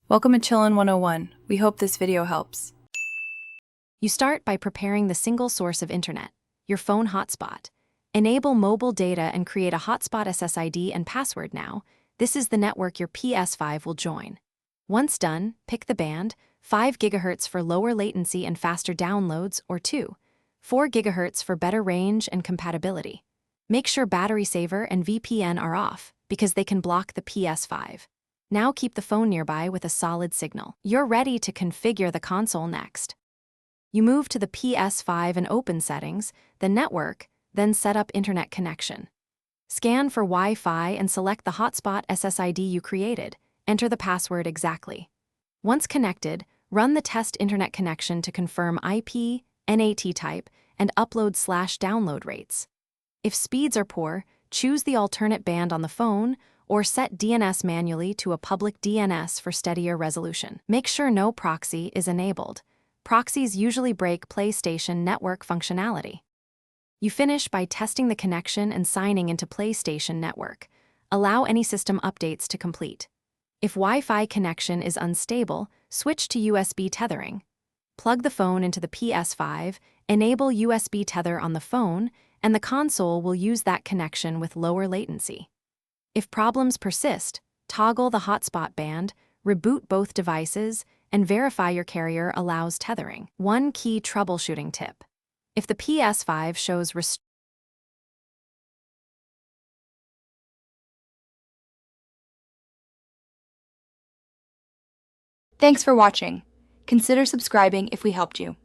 Welcome to Chillin' 101. We hope this video helps. You start by preparing the single source of internet, your phone hotspot. Enable mobile data and create a hotspot SSID and password now. This is the network your Ps5 will join. Once done, pick the band, 5 GHz for lower latency and faster downloads, or 4 GHz for better range and compatibility. Make sure battery saver and VPN are off, because they can block the Ps5. Now keep the phone nearby with a solid signal. You're ready to configure the console next. You move to the Ps5 and open Settings, then Network, then set up internet connection. Scan for Wi-Fi and select the hotspot SSID you created. Enter the password exactly. Once connected, run the test internet connection to confirm IP, NAT type, and upload/download rates. If speeds are poor, choose the alternate band on the phone or set DNS manually to a public DNS for steadier resolution. Make sure no proxy is enabled. Proxies usually break PlayStation Network functionality. You finish by testing the connection and signing into PlayStation Network. Allow any system updates to complete. If Wi-Fi connection is unstable, switch to USB tethering. Plug the phone into the Ps5, enable USB tether on the phone, and the console will use that connection with lower latency. If problems persist, toggle the hotspot band, reboot both devices, and verify your carrier allows tethering. One key troubleshooting tip. If the Ps5 shows Thanks for watching. Consider subscribing if we helped you.